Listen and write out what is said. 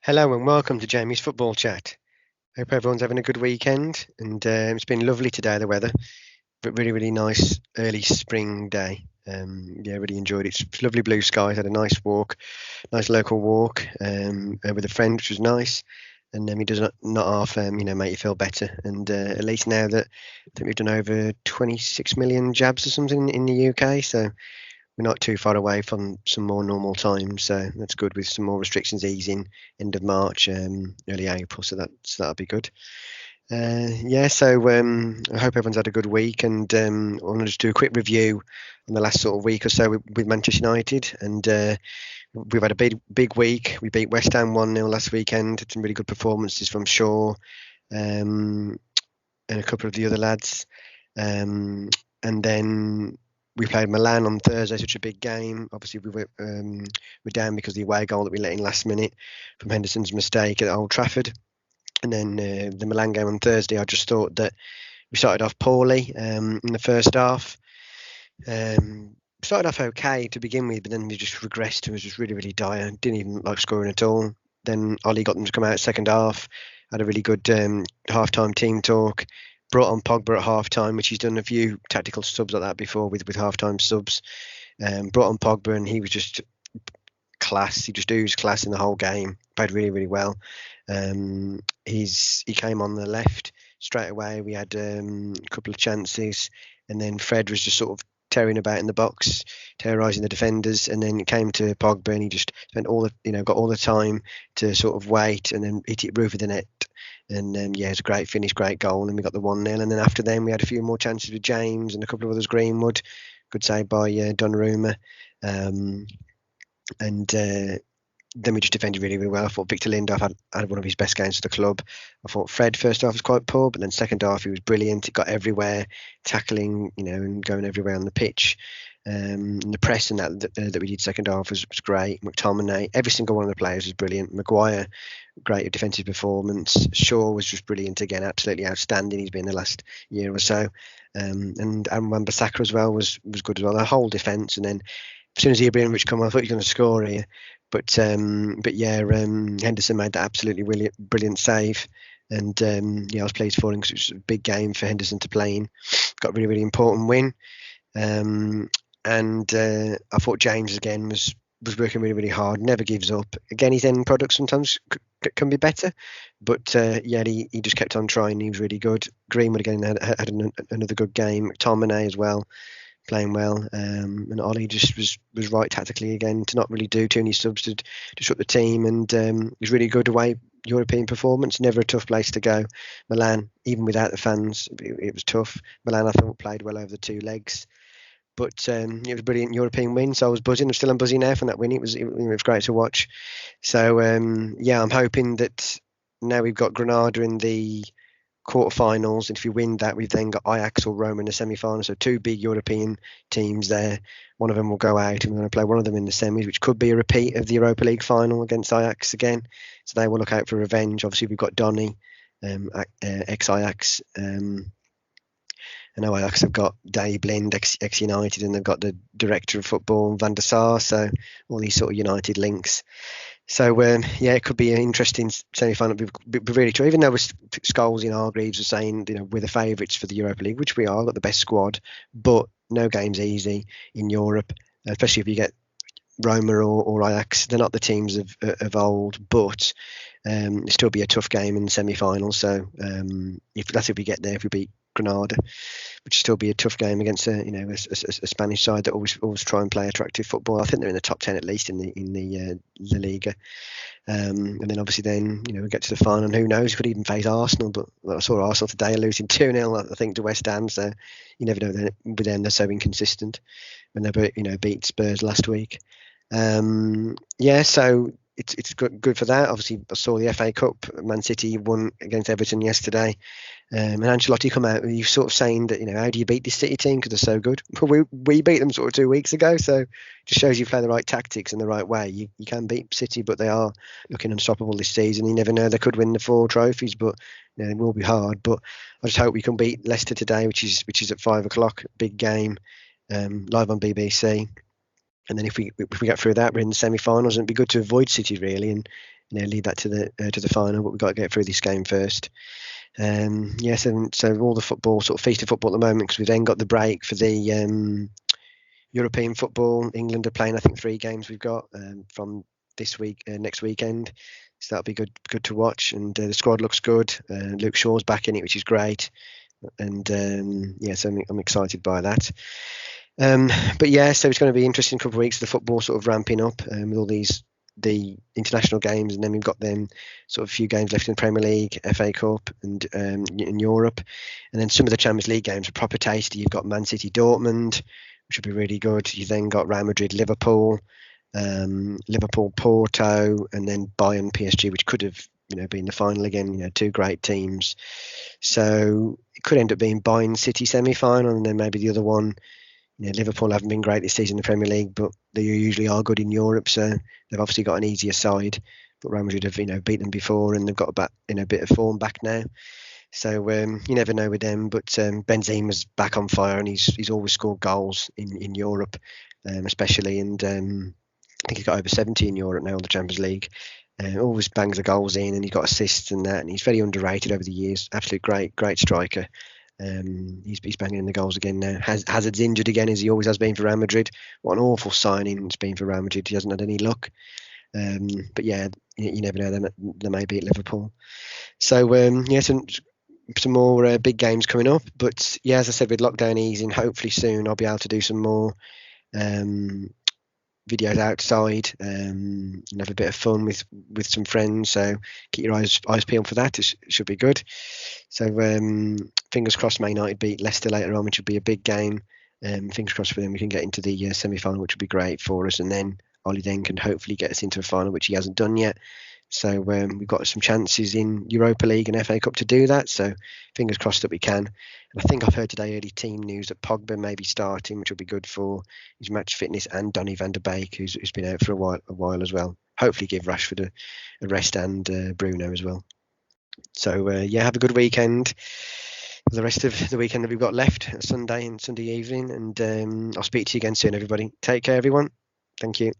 Hello and welcome to Jamie's Football Chat. Hope everyone's having a good weekend, and it's been lovely today, the weather, but really, really nice early spring day. Yeah, really enjoyed it. It's lovely blue skies. Had a nice walk, nice local walk with a friend, which was nice. And he does not half, make you feel better. And at least now that I think we've done over 26 million jabs or something in the UK, so we're not too far away from some more normal times, so that's good. With some more restrictions easing end of March, early April, so that'll be good. Yeah, so I hope everyone's had a good week, and I want to just do a quick review on the last sort of week or so with Manchester United, and we've had a big week. We beat West Ham 1-0 last weekend. Had some really good performances from Shaw, and a couple of the other lads. And then we played Milan on Thursday, such a big game. Obviously, we're down because of the away goal that we let in last minute from Henderson's mistake at Old Trafford. And then the Milan game on Thursday, I just thought that we started off poorly in the first half. Started off okay to begin with, but then we just regressed and was just really, really dire. Didn't even like scoring at all. Then Ollie got them to come out second half. Had a really good half-time team talk. Brought on Pogba at half-time, which he's done a few tactical subs like that before with half-time subs. Brought on Pogba, and he was just class. He just oozed class in the whole game. Played really, really well. He came on the left straight away. We had a couple of chances, and then Fred was just sort of tearing about in the box, terrorising the defenders, and then it came to Pogba, and he just spent got all the time to sort of wait, and then hit it roof of the net. And yeah, it was a great finish, great goal, and we got the 1-0. And then after then, we had a few more chances with James and a couple of others. Greenwood, good save by Donnarumma, and then we just defended really, really well. I thought Victor Lindelof had one of his best games for the club. I thought Fred first half was quite poor, but then second half he was brilliant. He got everywhere, tackling, and going everywhere on the pitch. And the press and that we did second half was great. McTominay, every single one of the players was brilliant. Maguire, great defensive performance. Shaw was just brilliant again, absolutely outstanding. He's been the last year or so. And Wan-Bissaka as well was good as well. The whole defence, and then as soon as Ibrahimovic come on, I thought he was going to score here. But yeah, Henderson made that absolutely brilliant save. And yeah, I was pleased for him because it was a big game for Henderson to play in. Got a really, really important win. And I thought James again was working really, really hard, never gives up. Again, his end product sometimes can be better, but yeah, he just kept on trying. He was really good. Greenwood again had another good game. McTominay as well, playing well. And Ollie just was right tactically again to not really do too many subs to shut the team. And it was really good away European performance. Never a tough place to go. Milan, even without the fans, it was tough. Milan, I thought, played well over the two legs. But it was a brilliant European win, so I was buzzing. I'm still buzzing now from that win. It was great to watch. So yeah, I'm hoping that now we've got Granada in the quarterfinals, and if we win that, we've then got Ajax or Roma in the semi-final. So two big European teams there. One of them will go out, and we're going to play one of them in the semis, which could be a repeat of the Europa League final against Ajax again. So they will look out for revenge. Obviously, we've got Donny, ex-Ajax. I know Ajax have got Dave Blind, ex-United, and they've got the director of football, Van der Sar, so all these sort of United links. So, yeah, it could be an interesting semi-final. But really true, even though Scholes and Hargreaves are saying, we're the favourites for the Europa League, which we are, got the best squad, but no game's easy in Europe, especially if you get Roma or Ajax. They're not the teams of old, but it'll still be a tough game in the semi-final. So if we get there, if we beat Granada, which will still be a tough game against a Spanish side that always try and play attractive football. I think they're in the top 10 at least in the La Liga. And then obviously we get to the final, and who knows, we could even face Arsenal. But I saw Arsenal today losing 2-0, I think, to West Ham. So you never know with them. They're so inconsistent when they beat Spurs last week. Yeah, so it's good for that. Obviously, I saw the FA Cup. Man City won against Everton yesterday. And Ancelotti come out, you sort of saying that, how do you beat this City team because they're so good? Well, we beat them sort of 2 weeks ago, so it just shows you play the right tactics in the right way. You can beat City, but they are looking unstoppable this season. You never know, they could win the 4 trophies, but it will be hard. But I just hope we can beat Leicester today, which is at 5 o'clock, big game, live on BBC. And then if we get through that, we're in the semi-finals, and it'd be good to avoid City really, and lead that to the final. But we've got to get through this game first. Yes, and so all the football, sort of feast of football at the moment, because we've then got the break for the European football. England are playing, I think, 3 games we've got from this week, next weekend. So that'll be good to watch. And the squad looks good. Luke Shaw's back in it, which is great. And so I'm excited by that. But yeah, so it's going to be an interesting couple of weeks. The football sort of ramping up with all the international games, and then we've got them sort of a few games left in the Premier League, FA Cup, and in Europe, and then some of the Champions League games are proper tasty. You've got Man City, Dortmund, which will be really good. You then got Real Madrid, Liverpool, Liverpool, Porto, and then Bayern, PSG, which could have been the final again. 2 great teams. So it could end up being Bayern City semi-final, and then maybe the other one. Liverpool haven't been great this season in the Premier League, but they usually are good in Europe, so they've obviously got an easier side. But Real Madrid have beat them before, and they've got a bit of form back now. So you never know with them. But Benzema's back on fire, and he's always scored goals in Europe, especially, and I think he's got over 70 in Europe now in the Champions League. Always bangs the goals in, and he's got assists and that, and he's very underrated over the years. Absolute great striker. He's banging in the goals again now. Hazard's injured again, as he always has been for Real Madrid. What an awful signing it's been for Real Madrid. He hasn't had any luck. But yeah, you never know. They may beat Liverpool. So some more big games coming up. But yeah, as I said, with lockdown easing, hopefully soon I'll be able to do some more videos outside and have a bit of fun with some friends. So keep your eyes peeled for that. It should be good. So fingers crossed Man United beat Leicester later on, which would be a big game. Fingers crossed for them, we can get into the semi-final, which would be great for us, and then Ollie then can hopefully get us into a final, which he hasn't done yet. So we've got some chances in Europa League and FA Cup to do that. So fingers crossed that we can. And I think I've heard today early team news that Pogba may be starting, which will be good for his match fitness, and Donny van der Beek, who's been out for a while as well. Hopefully give Rashford a rest, and Bruno as well. So have a good weekend. For the rest of the weekend that we've got left, Sunday and Sunday evening, and I'll speak to you again soon, everybody. Take care, everyone. Thank you.